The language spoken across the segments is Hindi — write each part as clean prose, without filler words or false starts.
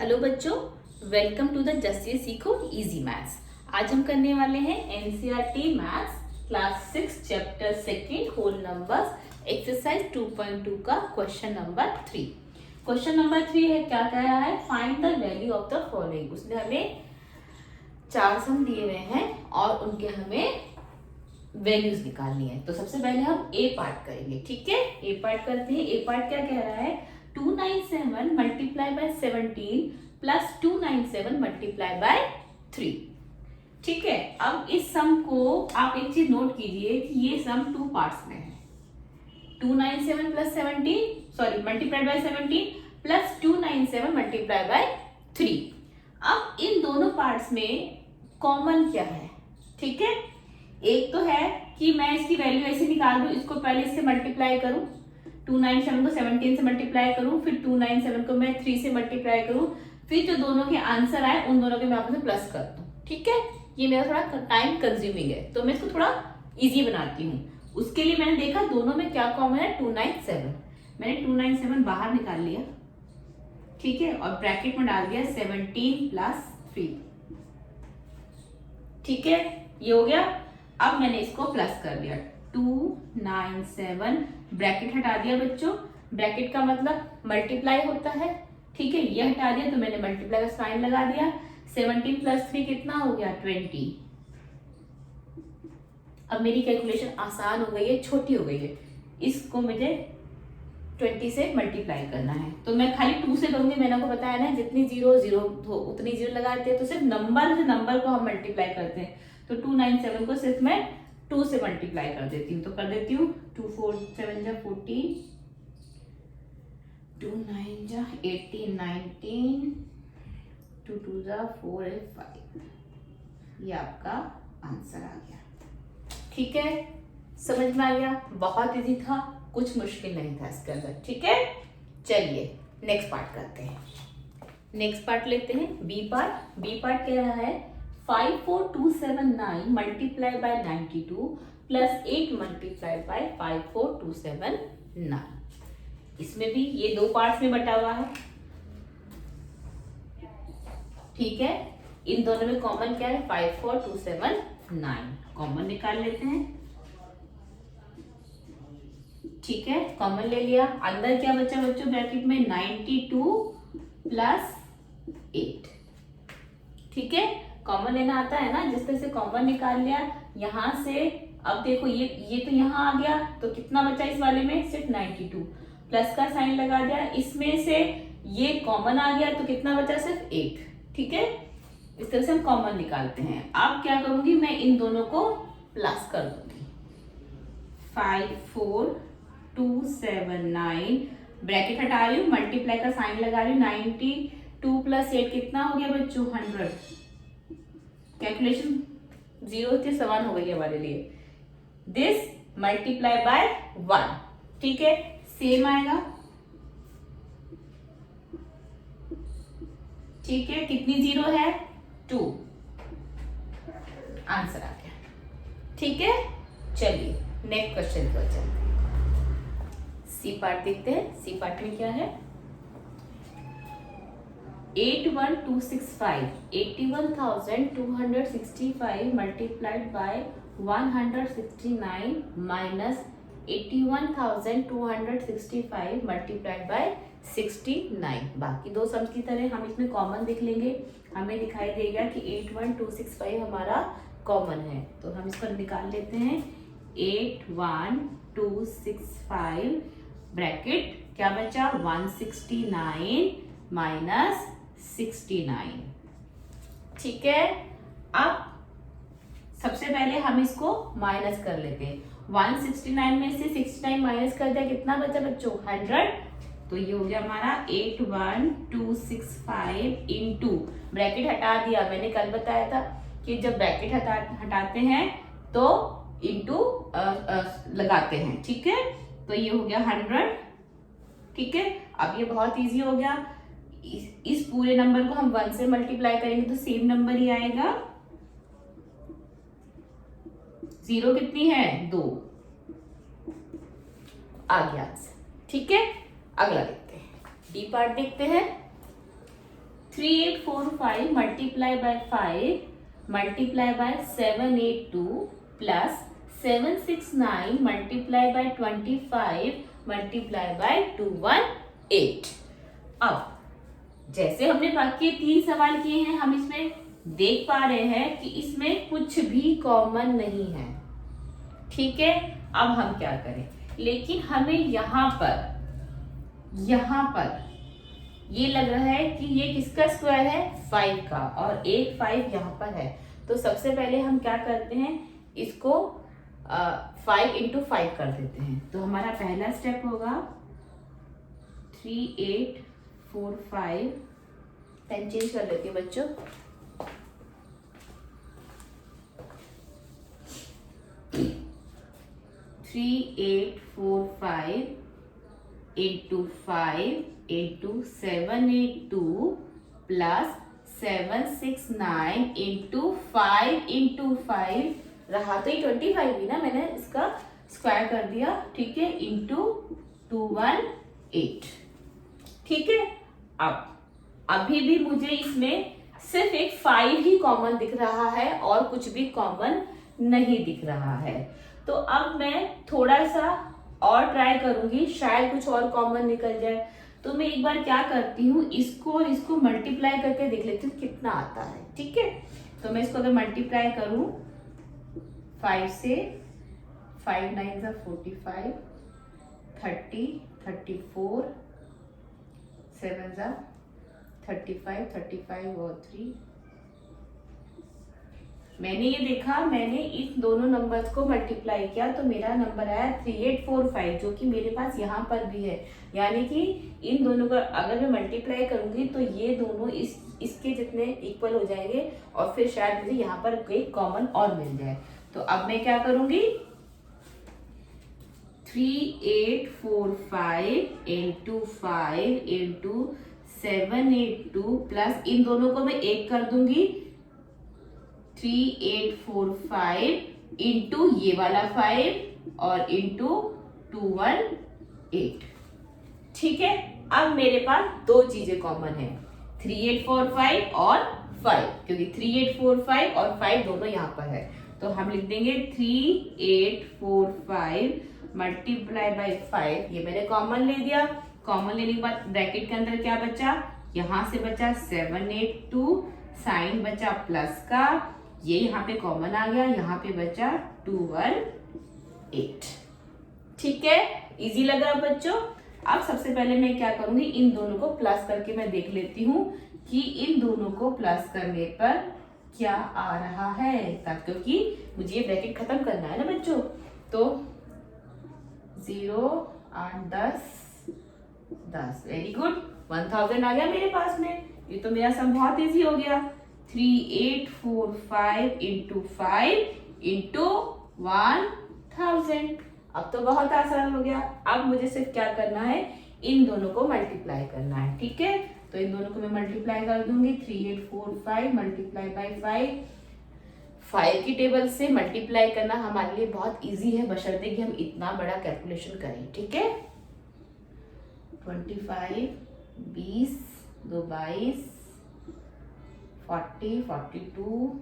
हेलो बच्चों, वेलकम टू द जस्टिए सीखो इजी मैथ्स। आज हम करने वाले हैं NCERT maths class 6 chapter second whole numbers exercise 2.2 का क्वेश्चन नंबर 3। क्वेश्चन नंबर 3 है, क्या कह रहा है, find the value of the following. उसने हमें 4 सम दिए हुए हैं और उनके हमें वैल्यूज निकालनी है। तो सबसे पहले हम ए पार्ट करेंगे, ठीक है। ए पार्ट करते हैं। ए पार्ट क्या कह रहा है, 297 multiply by 17 plus 297 multiply by 3। ठीक है। अब इस सम को आप एक चीज नोट कीजिए कि ये सम 2 पार्ट्स में है। 297 plus 17 sorry multiply by 17 plus 297 multiply by 3। अब इन दोनों पार्ट्स में कॉमन क्या है, ठीक है। एक तो है कि मैं इसकी वैल्यू ऐसे निकाल दूं, इसको पहले इससे मल्टीप्लाई करूं, 297 को 17 से मल्टीप्लाई करूं, फिर 297 को मैं 3 से मल्टीप्लाई करूं, फिर जो दोनों के आंसर आए उन दोनों के मैं आपस में प्लस कर दूं, ठीक है। ये मेरा थोड़ा टाइम कंज्यूमिंग है, तो मैं इसको थोड़ा इजी बनाती हूँ। उसके लिए मैंने देखा दोनों में क्या कॉमन है, 297। मैंने 297 बाहर निकाल लिया, ठीक है, और ब्रैकेट में डाल दिया 17 प्लस 3, ठीक है। ये हो गया। अब मैंने इसको प्लस कर दिया, 297 ब्रैकेट हटा दिया बच्चों। ब्रैकेट का मतलब मल्टीप्लाई होता है, ठीक है। ये हटा दिया तो मैंने मल्टीप्लाई का साइन लगा दिया। 17 प्लस 3 कितना हो गया, 20। अब मेरी कैलकुलेशन आसान हो गई है, छोटी हो गई है। इसको मुझे 20 से मल्टीप्लाई करना है, तो मैं खाली 2 से करूंगी। मैंने आपको बताया ना, जितनी जीरो हो उतनी जीरो लगाते हैं। तो सिर्फ नंबर को हम मल्टीप्लाई करते हैं। तो 297 को सिर्फ मैं 2 से मल्टीप्लाई कर देती हूँ। तो कर देती हूँ 2 4 7 जा 14, 2 9 जा 18 19, 2 2 जा 4 and 5। ये आपका आंसर आ गया, ठीक है। समझ में आ गया, बहुत इजी था, कुछ मुश्किल नहीं था इसके अंदर, ठीक है। चलिए नेक्स्ट पार्ट करते हैं। नेक्स्ट पार्ट लेते हैं, बी पार्ट। बी पार्ट कह रहा है 54279 multiply by 92 plus 8 multiply by 54279। इसमें भी ये 2 पार्ट्स में बटा हुआ है, ठीक है। इन दोनों में कॉमन क्या है, 54279। कॉमन निकाल लेते हैं, ठीक है। कॉमन ले लिया। अंदर क्या बचा बच्चों, ब्रैकेट में 92 प्लस 8, ठीक है। कॉमन लेना आता है ना, जिस तरह से कॉमन निकाल लिया यहां से। अब देखो ये तो यहाँ आ गया, तो कितना बचा इस वाले में, सिर्फ 92। प्लस का साइन लगा दिया, इसमें से ये कॉमन आ गया तो कितना बचा, सिर्फ 8, ठीक है। इस तरह से हम कॉमन निकालते हैं। अब क्या करूंगी, मैं इन दोनों को प्लस कर दूंगी। 54279 ब्रैकेट हटा रही हूँ, मल्टीप्लाई का साइन लगा रही हूँ। 92 प्लस 8 कितना हो गया बच्चों, 100। कैलकुलेशन 0 से 1 हो गई हमारे लिए। दिस मल्टीप्लाई बाय 1, ठीक है, सेम आएगा, ठीक है। कितनी जीरो है, 2। आंसर आ गया, ठीक है। चलिए नेक्स्ट क्वेश्चन पर चलते हैं। सी पार्ट देखते हैं। सी पार्ट में क्या है, 81265 81,265 multiplied by 169 minus 81,265 multiplied by 69। बाकी 2 सम्स की तरह हम इसमें कॉमन देख लेंगे। हमें दिखाई देगा कि 81265 हमारा कॉमन है, तो हम इसको निकाल लेते हैं। 81265 ब्रैकेट क्या बचा, 169 माइनस 69, ठीक है। अब सबसे पहले हम इसको माइनस कर लेते हैं। 169 में से 69 माइनस कर दिया, कितना बचा बच्चों, 100। तो ये हो गया हमारा 81265 इंटू, ब्रैकेट हटा दिया। मैंने कल बताया था कि जब ब्रैकेट हटाते हैं तो इंटू लगाते हैं, ठीक है। तो ये हो गया 100, ठीक है। अब ये बहुत इजी हो गया। इस पूरे नंबर को हम 1 से मल्टीप्लाई करेंगे तो सेम नंबर ही आएगा। 0 कितनी है, 2। आ गया आंसर, ठीक है। अगला देखते हैं, डी पार्ट देखते हैं। 3845 multiply by 5 multiply by 782 plus 769 multiply by 25 multiply by 218। अब जैसे हमने बाकी 3 सवाल किए हैं, हम इसमें देख पा रहे हैं कि इसमें कुछ भी कॉमन नहीं है। ठीक है, अब हम क्या करें, लेकिन हमें यहाँ पर ये लग रहा है कि ये किसका स्क्वायर है, 5 का, और एक 5 यहाँ पर है। तो सबसे पहले हम क्या करते हैं, इसको 5 into 5 कर देते हैं। तो हमारा पहला स्टेप होगा 3845, पेन चेंज कर लेती हूँ बच्चों। 3845 into 5 into 782 plus 769 into 5 into 5 रहा तो ये 25 ही ना, मैंने इसका स्क्वायर कर दिया। ठीक है, इंटू 218। ठीक है, अब अभी भी मुझे इसमें सिर्फ एक 5 ही कॉमन दिख रहा है और कुछ भी कॉमन नहीं दिख रहा है। तो अब मैं थोड़ा सा और ट्राई करूंगी, शायद कुछ और कॉमन निकल जाए। तो मैं एक बार क्या करती हूँ, इसको और इसको मल्टीप्लाई करके देख लेती हूँ कितना आता है। ठीक है, तो मैं इसको अगर मल्टीप्लाई करूं 5 से, 5 9 45, 30, 34, 7 35, 35 और 3। मैंने ये देखा, मैंने इस दोनों नंबर्स को मल्टीप्लाई किया तो मेरा नंबर आया 3845, जो कि मेरे पास यहाँ पर भी है। यानी कि इन दोनों का अगर मैं मल्टीप्लाई करूंगी तो ये दोनों इसके जितने इक्वल हो जाएंगे और फिर शायद मुझे यहाँ पर एक कॉमन और मिल जाए। तो अब मैं क्या करूंगी, 3845 into 5 into 782 प्लस इन दोनों को मैं एक कर दूंगी, 3845 इंटू ये वाला 5 और इंटू 218। ठीक है, अब मेरे पास दो चीजें कॉमन है, 3845 और 5, क्योंकि 3845 और 5 दोनों यहाँ पर है। तो हम लिख देंगे 3845 मल्टीप्लाई बाई 5, ये मैंने कॉमन ले दिया। कॉमन लेने के बाद ब्रैकेट के अंदर क्या बचा, यहाँ से बचा 782, साइन बचा प्लस का, ये यहाँ पे कॉमन आ गया, यहाँ पे बचा 218। ठीक है, इजी लग रहा बच्चों। अब सबसे पहले मैं क्या करूंगी, इन दोनों को प्लस करके मैं देख लेती हूँ कि इन दोनों को प्लस करने पर क्या आ रहा है, क्योंकि मुझे ये ब्रैकेट खत्म करना है ना बच्चों। तो 0 8 10 10, वेरी गुड, 1000 आ गया मेरे पास में। ये तो मेरा सम बहुत इजी हो गया। 3845 इंटू 5 इंटू 1000। अब तो बहुत आसान हो गया। अब मुझे सिर्फ क्या करना है, इन दोनों को मल्टीप्लाई करना है। ठीक है, तो इन दोनों को मैं मल्टीप्लाई कर दूंगी। 3845 मल्टीप्लाई बाई 5 की टेबल से मल्टीप्लाई करना हमारे लिए बहुत इजी है, बशर्ते कि हम इतना बड़ा कैलकुलेशन करें। ठीक है, 25 20 2 22 40 42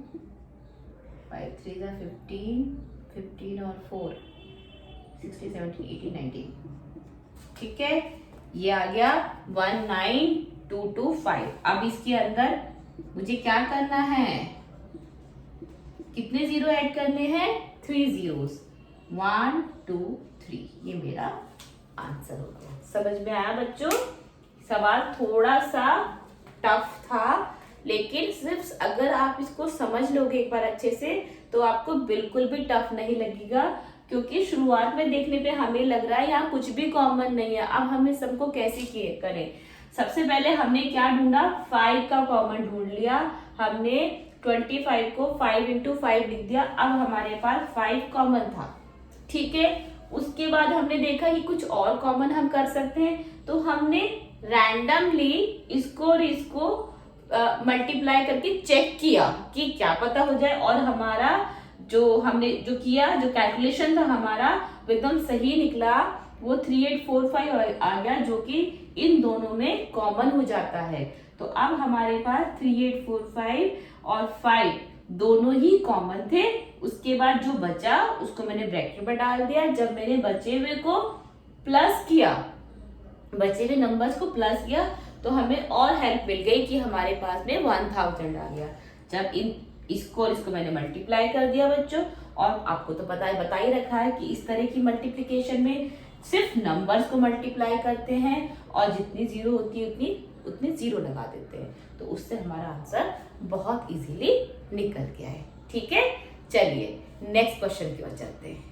5 3 15 15 और 4 16 17 18 19। ठीक है, ये आ गया 19225। अब इसके अंदर मुझे क्या करना है, कितने जीरो ऐड करने हैं, 3 zeros, 1 2 3। ये मेरा आंसर हो गया। समझ में आया बच्चों? सवाल थोड़ा सा टफ था, लेकिन सिर्फ अगर आप इसको समझ लोगे एक बार अच्छे से तो आपको बिल्कुल भी टफ नहीं लगेगा, क्योंकि शुरुआत में देखने पे हमें लग रहा है यहाँ कुछ भी कॉमन नहीं है। अब हमें सबको कैसे करें, सबसे पहले हमने क्या ढूंढा, 5 का कॉमन ढूंढ लिया हमने। 25 को 5 into 5 लिख दिया। अब हमारे पास 5 कॉमन था। ठीक है, उसके बाद हमने देखा कि कुछ और कॉमन हम कर सकते हैं, तो हमने रैंडमली इसको और इसको मल्टीप्लाई करके चेक किया कि क्या पता हो जाए, और हमारा जो हमने जो किया, जो कैलकुलेशन था हमारा वो एकदम सही निकला। वो 3845 आ गया, जो कि इन दोनों में कॉमन हो जाता है। तो अब हमारे पास 3845 और 5 दोनों ही कॉमन थे। उसके बाद जो बचा उसको मैंने ब्रैकेट में डाल दिया। जब मैंने बचे हुए को प्लस किया, बचे हुए नंबर्स को प्लस किया, तो हमें और हेल्प मिल गई कि हमारे पास में 1000 आ गया। जब इसको और इसको मैंने मल्टीप्लाई कर दिया बच्चों, और आपको तो बता ही रखा है कि इस तरह की मल्टीप्लिकेशन में सिर्फ नंबर्स को मल्टीप्लाई करते हैं और जितनी जीरो होती है उतनी जीरो लगा देते हैं, तो उससे हमारा आंसर बहुत इजीली निकल गया है। ठीक है, चलिए नेक्स्ट क्वेश्चन की ओर चलते हैं।